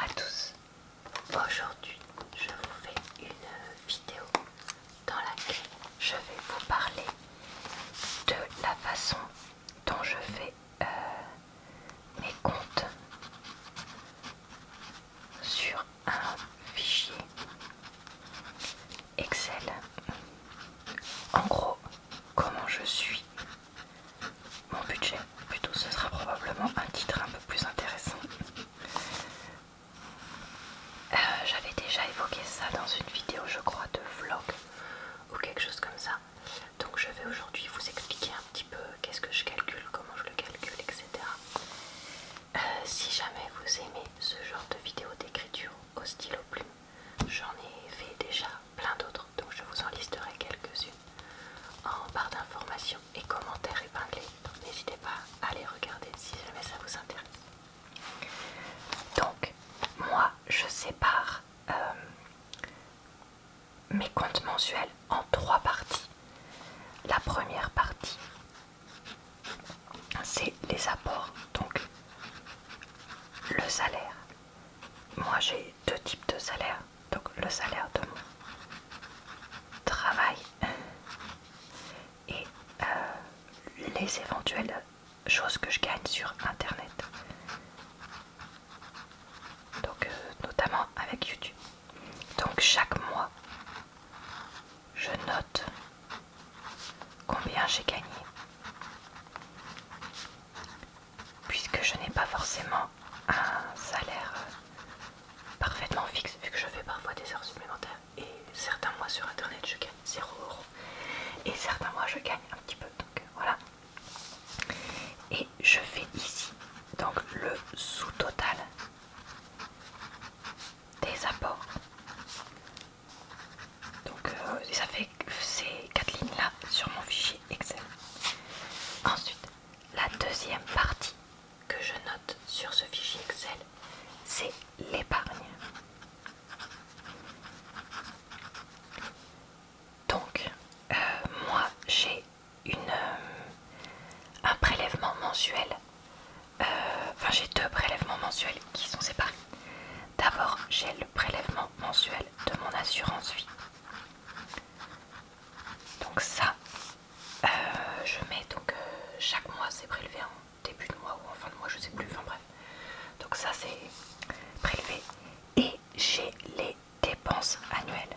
à tous. Aujourd'hui, je vous fais une vidéo dans laquelle je vais vous parler de la façon dont je fais mes comptes sur un fichier Excel. En gros, comment je suis mon budget. Plutôt, ce sera probablement un titre un peu plus intéressant. J'avais déjà évoqué ça dans une vidéo, je crois, de vlog ou quelque chose comme ça. Donc je vais aujourd'hui vous expliquer un petit peu qu'est-ce que je calcule, comment je le calcule, etc. Si jamais vous aimez ce genre de vidéo d'écriture au stylo plume, j'en ai fait déjà plein d'autres, donc je vous en listerai quelques-unes en barre d'informations et commentaires épinglés. Donc n'hésitez pas à les regarder si jamais ça vous intéresse. Donc moi je sépare mes comptes mensuels en 3 parties. La première partie, c'est les apports, donc le salaire. Moi j'ai 2 types de salaire, donc le salaire de mon travail et les éventuelles choses que je gagne sur internet, donc notamment avec YouTube. Donc chaque mois je note combien j'ai gagné, puisque je n'ai pas forcément un salaire parfaitement fixe, vu que je fais parfois des heures supplémentaires et certains mois sur internet je gagne 0€ et certains mois je gagne un petit peu, donc voilà. Et je fais ici donc le sous-total des apports. Donc ça fait ces 4 lignes là sur mon fichier Excel. Ensuite, la deuxième partie que je note sur ce fichier Excel, c'est l'épargne. Donc moi j'ai un prélèvement mensuel, enfin j'ai 2 prélèvements mensuels qui sont séparés. D'abord j'ai le prélèvement mensuel de mon assurance vie. Donc ça, je mets donc chaque mois c'est prélevé en début de mois ou en fin de mois, je sais plus, enfin bref. Donc ça c'est prélevé. Et j'ai les dépenses annuelles.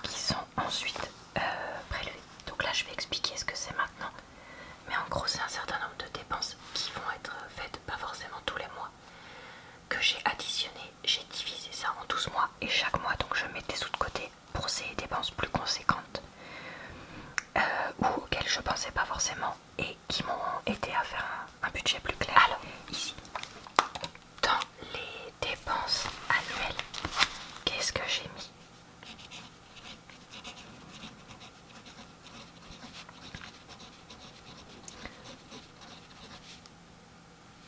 Qui sont ensuite prélevées. Donc là je vais expliquer ce que c'est maintenant. Mais en gros c'est un certain nombre de dépenses qui vont être faites, pas forcément tous les mois, que j'ai additionné, j'ai divisé ça en 12 mois et chaque mois donc je mets des sous de côté pour ces dépenses plus conséquentes ou auxquelles je pensais pas forcément et qui m'ont aidé à faire un budget plus clair. Alors ici, dans les dépenses annuelles, qu'est-ce que j'ai mis?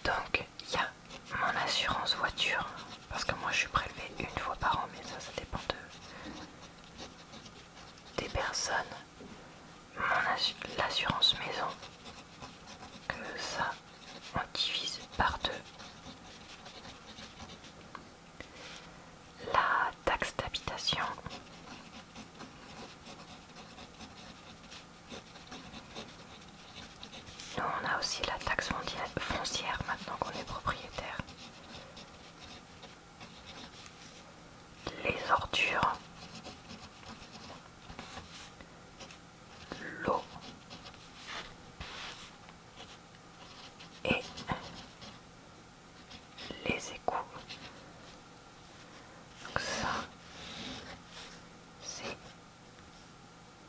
Donc il y a mon assurance voiture, parce que moi je suis prélevée une fois par an, mais ça dépend des personnes. L'assurance maison, que ça on divise par 2. La taxe d'habitation, nous on a aussi la taxe foncière maintenant qu'on est propriétaire. Les ordures, l'eau et les égouts. Donc ça c'est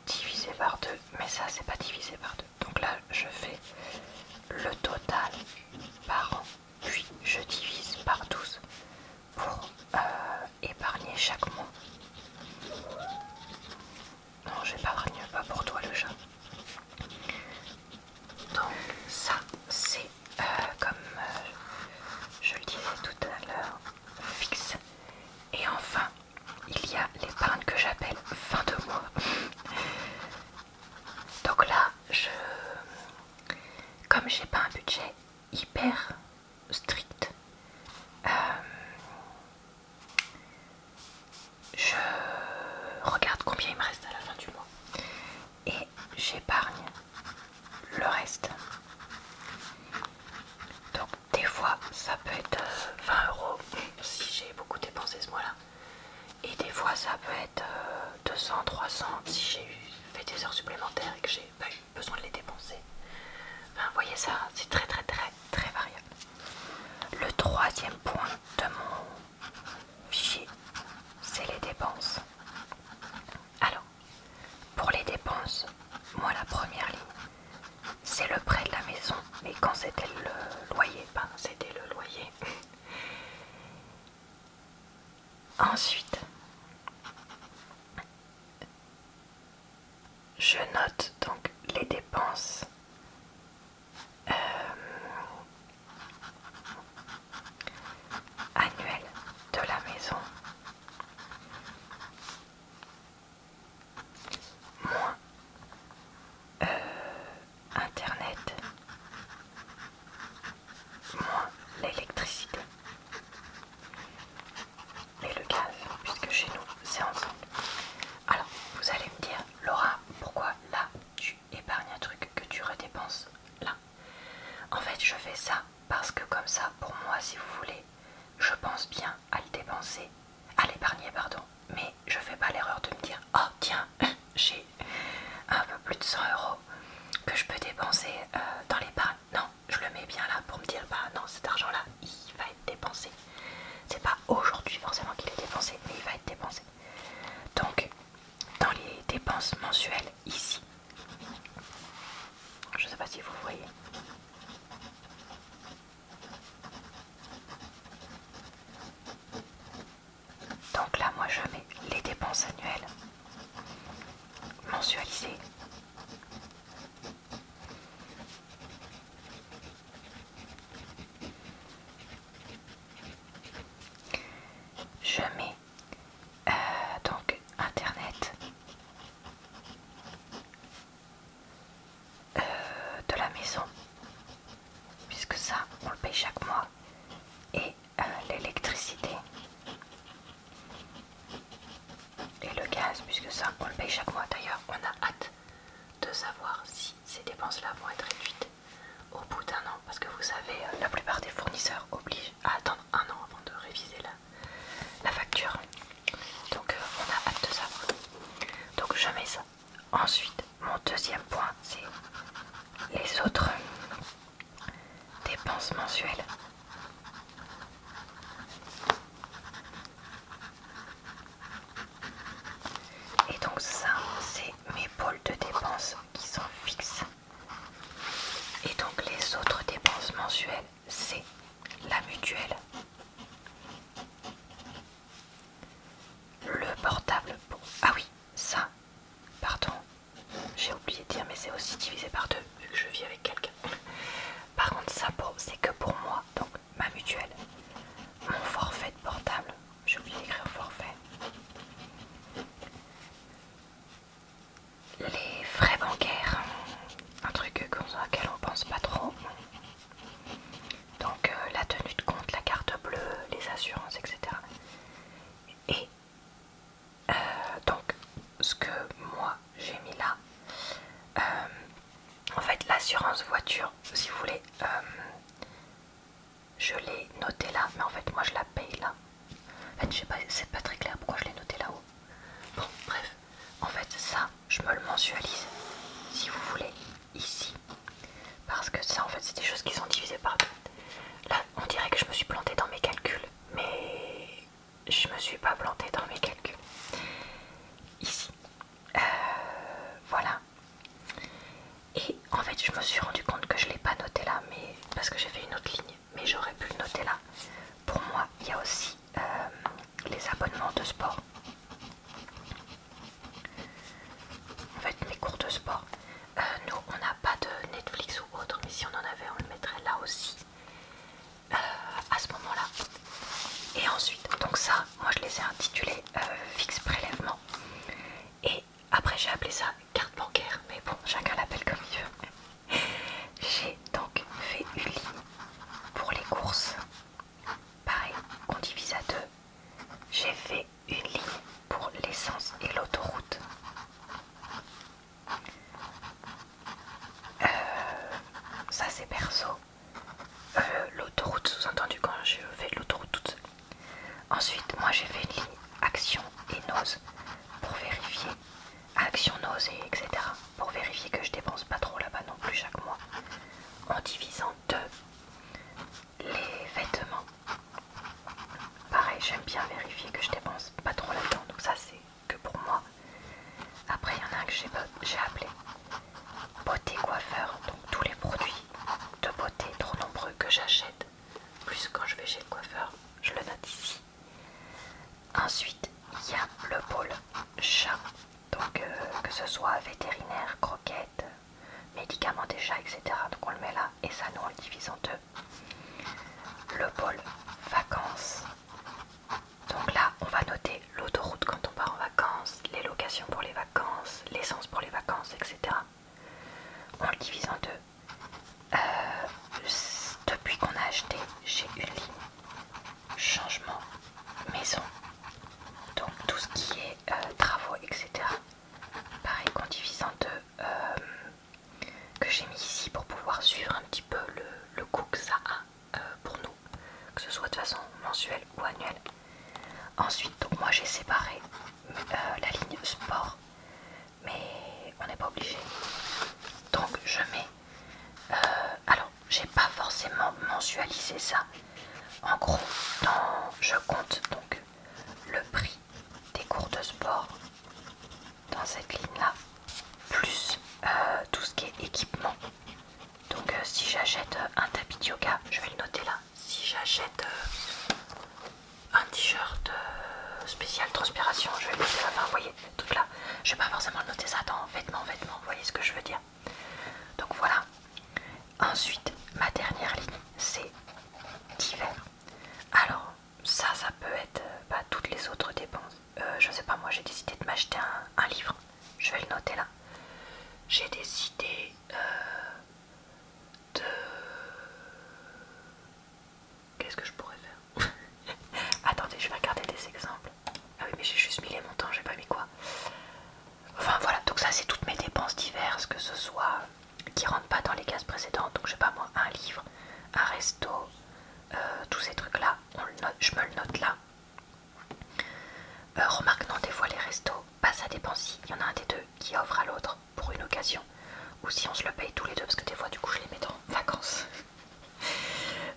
divisé par 2, mais ça c'est pas divisé par 2. Donc là je fais le total par an, puis je comme j'ai pas un budget hyper strict, je regarde combien il me reste à la fin du mois et j'épargne le reste. Donc des fois ça peut être 20 € si j'ai beaucoup dépensé ce mois-là, et des fois ça peut être 200, 300 si j'ai fait des heures supplémentaires et que j'ai pas eu besoin de les dépenser. Enfin, vous voyez, ça c'est très variable. Le troisième point de mon fichier, c'est les dépenses. Alors, pour les dépenses, moi la première ligne, c'est le prêt de la maison, mais quand c'était le loyer, c'était le loyer. Ensuite, je note donc les dépenses annuelles de la maison, moins internet, moins l'électricité et le gaz, puisque chez nous c'est ensemble. Alors vous allez me dire, Laura, pourquoi là tu épargnes un truc que tu redépenses là? En fait, je fais ça parce que comme ça, pour moi, si vous voulez, je pense bien à le dépenser, à l'épargner, pardon, mais je fais pas l'erreur de me dire, oh tiens, j'ai un peu plus de 100 € que je peux dépenser dans l'épargne. Non, je le mets bien là pour me dire, bah non, cet argent-là, il va être dépensé. C'est pas aujourd'hui forcément qu'il est dépensé, mais il va être dépensé. Donc, dans les dépenses mensuelles, ici, je sais pas si vous voyez, donc là, moi, je mets les dépenses annuelles mensualisées. Je mets donc internet, de la maison, puisque ça, on le paye chaque mois, et l'électricité et le gaz, puisque ça, on le paye chaque mois. D'ailleurs, on a hâte de savoir si ces dépenses-là vont être réduites au bout d'un an, parce que vous savez, la plupart des fournisseurs obligent à attendre un an avant de réviser la facture. Donc on a hâte de savoir. Donc je mets ça. Ensuite, mon deuxième point, c'est les autres dépenses mensuelles. Et donc ça, c'est mes pôles de dépenses qui sont fixes. Et donc les autres dépenses mensuelles, c'est la mutuelle, le portable pour... Ah oui, ça, pardon, j'ai oublié de dire, mais c'est aussi divisé par 2 vu que je vis avec quelqu'un. Par contre, ça, c'est que pour moi, donc ma mutuelle, mon forfait de portable, j'ai oublié d'écrire forfait, les frais bancaires, un truc auquel on pense pas trop, donc la tenue de compte, la carte bleue, les assurances, etc. Et donc ce que moi j'ai mis là, en fait l'assurance voiture, si vous voulez, je l'ai noté là, mais en fait moi je la paye là. En fait je sais pas, c'est pas très clair pourquoi je l'ai noté là-haut. Bon bref, en fait ça je me le mensualise si vous voulez ici, parce que ça en fait c'est des choses qui sont divisées par 2. Là on dirait que je me suis plantée dans mes calculs, mais je me suis pas plantée dans mes calculs. Ici, voilà. Et en fait je me suis rendu compte que je l'ai pas noté là, mais parce que j'ai fait une autre ligne, mais j'aurais pu le noter là. Pour moi il y a aussi les abonnements de sport. En fait mes cours de sport, nous on n'a pas de Netflix ou autre, mais si on en avait on le mettrait là aussi à ce moment là. Et ensuite, donc ça moi je les ai intitulés fixe prélèvement, et après j'ai appelé ça carte bancaire, mais bon chacun l'appelle comme il veut. J'ai donc c'est perso. L'autoroute, sous-entendu quand je fais de l'autoroute toute seule. Ensuite, moi j'ai fait une ligne action et nose pour vérifier. Action, nose et etc. Pour vérifier que je dépense pas trop là-bas non plus chaque mois. En divisant deux les vêtements. Pareil, j'aime bien vérifier que je dépense pas trop là-dedans. Donc ça c'est que pour moi. Après il y en a un que j'ai appelé beauté coiffeur. Donc tous les produits de beauté trop nombreux que j'achète. Plus quand je vais chez le coiffeur, je le note ici. Ensuite il y a le pôle chat. Donc que ce soit vétérinaire, croquettes, médicaments des chats, etc. Donc on le met là et ça nous on le divise en deux. Le pôle vacances. Donc là on va noter l'autoroute quand on part en vacances, les locations pour les vacances, l'essence pour les vacances, etc. On le divise en deux. Depuis qu'on a acheté, j'ai une ligne changement maison. Donc tout ce qui est travaux, etc. Pareil qu'on divise en deux, que j'ai mis ici pour pouvoir suivre un petit peu le coût que ça a pour nous, que ce soit de façon mensuelle ou annuelle. Ensuite, donc moi j'ai séparé la ligne sport, mais on n'est pas obligé. Donc je mets, alors j'ai pas forcément mensualisé ça. En gros, je compte donc le prix des cours de sport dans cette ligne là, plus tout ce qui est équipement. Donc si j'achète un tapis de yoga, je vais le noter là. Si j'achète un t-shirt spécial transpiration, je vais le noter là. Enfin, vous voyez, tout là. Je vais pas forcément le noter ça dans vêtements, vous voyez ce que je veux dire. Donc voilà. Ensuite, ma dernière ligne, c'est d'hiver. Alors, ça peut être toutes les autres dépenses. Je sais pas, moi j'ai décidé de m'acheter un livre. Je vais le noter là. J'ai décidé de... Qu'est-ce que je pourrais faire? Attendez, je vais regarder des exemples. Ah oui, mais j'ai juste mis les montants, j'ai pas mis quoi. Enfin voilà, donc ça c'est toutes mes dépenses diverses, que ce soit qui rentrent pas dans les cases précédentes. Donc je sais pas moi, un livre, un resto, tous ces trucs là, je me le note là. Remarque, non, des fois les restos, ça dépend si il y en a un des deux qui offre à l'autre pour une occasion, ou si on se le paye tous les deux, parce que des fois du coup je les mets dans vacances.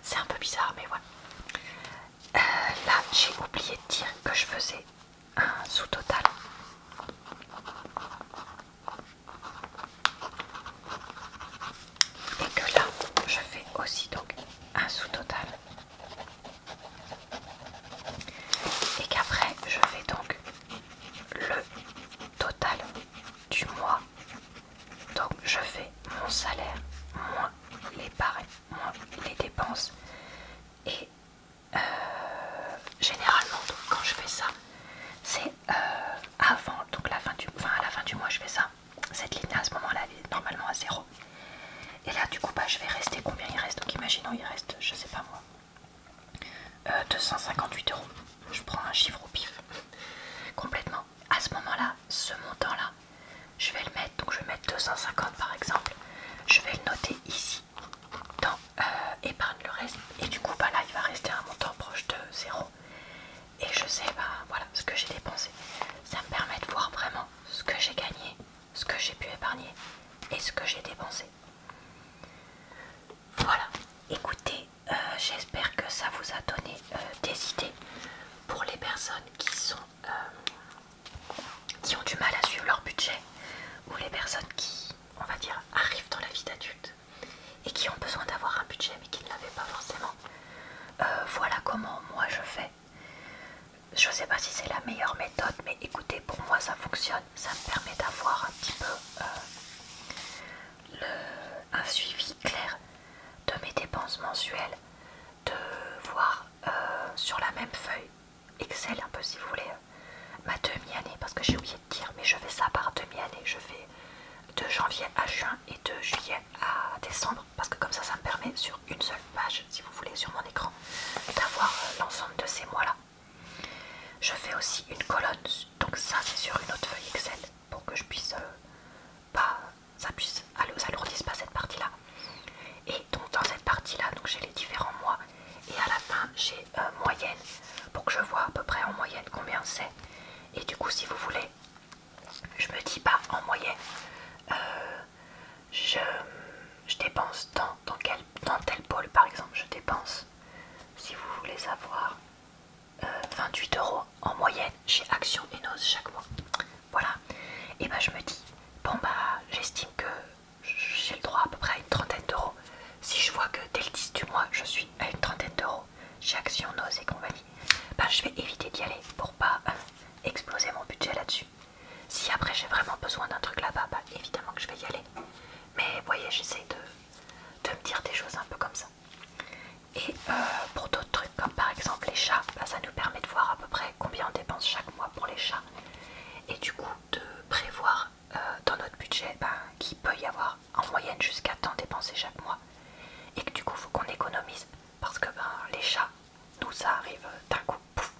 C'est un peu bizarre, mais voilà. Là j'ai oublié de dire que je faisais un sous-total. Et que là je fais aussi donc un sous-total. Et qu'après je fais donc le total du mois. Donc je fais mon salaire moins les pareils, moins les dépenses. Et généralement donc, quand je fais ça, c'est avant donc à la fin du mois je fais ça. Cette ligne là à ce moment là elle est normalement à 0. Et là du coup je vais rester, combien il reste? Donc imaginons il reste, je sais pas moi, 258 €. Je prends un chiffre au pif. Complètement. À ce moment là, ce montant là, je vais le mettre, donc je vais mettre 250 par exemple. Je vais le noter ici dans épargne le reste. Et du coup là il va rester un montant proche de 0. Et je sais voilà ce que j'ai dépensé. Ça me permet de voir vraiment ce que j'ai gagné, ce que j'ai pu épargner et ce que j'ai dépensé. Voilà, écoutez, j'espère que ça vous a donné des idées pour les personnes qui ont du mal à suivre leur budget, ou les personnes qui, on va dire, arrivent dans la vie d'adulte et qui ont besoin d'avoir un budget mais qui ne l'avaient pas forcément. Voilà comment moi je fais. Je sais pas si c'est la meilleure méthode, mais écoutez, pour moi ça fonctionne. Ça me permet d'avoir un petit peu un suivi clair de mes dépenses mensuelles, de voir sur la même feuille Excel un peu si vous voulez ma demi-année, parce que j'ai oublié de dire, mais je fais ça par demi-année. Je fais de janvier à juin et de juillet à décembre, parce que comme ça me permet sur une seule page, si vous voulez, sur mon écran, d'avoir l'ensemble de ces mois là. Je fais aussi une colonne, donc ça c'est sur une autre feuille Excel, pour que je puisse ça alourdisse pas cette partie là. Et donc dépense dans tel pôle par exemple, je dépense, si vous voulez savoir, 28 € en moyenne chez Action et Nose chaque mois. Voilà, et bah je me dis, bon bah j'estime que j'ai le droit à peu près à une trentaine d'euros. Si je vois que dès le 10 du mois je suis à une trentaine d'euros chez Action, Nose et compagnie, bah je vais éviter d'y aller pour pas exploser mon budget là-dessus. Si après j'ai vraiment besoin d'un truc là-bas, bah évidemment que je vais y aller. Mais vous voyez, j'essaie de me dire des choses un peu comme ça. Et pour d'autres trucs, comme par exemple les chats, bah, ça nous permet de voir à peu près combien on dépense chaque mois pour les chats. Et du coup, de prévoir dans notre budget qu'il peut y avoir en moyenne jusqu'à tant dépensé chaque mois. Et que du coup, il faut qu'on économise. Parce que les chats, nous, ça arrive d'un coup, pouf,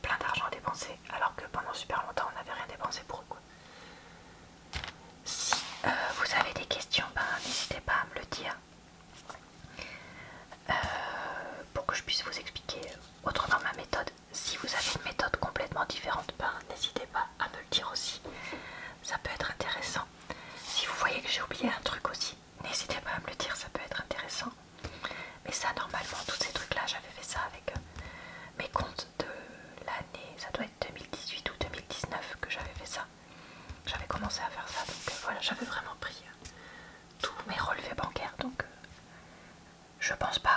plein d'argent dépensé. Alors que pendant super longtemps, on n'avait rien dépensé pour eux, quoi. Si vous avez des questions, n'hésitez pas à me le dire. Pour que je puisse vous expliquer autrement ma méthode. Si vous avez une méthode complètement différente, n'hésitez pas à me le dire aussi. Ça peut être intéressant. Si vous voyez que j'ai oublié un truc aussi, n'hésitez pas à me le dire, ça peut être intéressant. Mais ça, normalement, tous ces trucs-là, j'avais fait ça avec mes comptes de l'année, ça doit être 2018 ou 2019 que j'avais fait ça. J'avais commencé à faire ça, donc voilà, j'avais vraiment pris tous mes relevés bancaires, donc je pense pas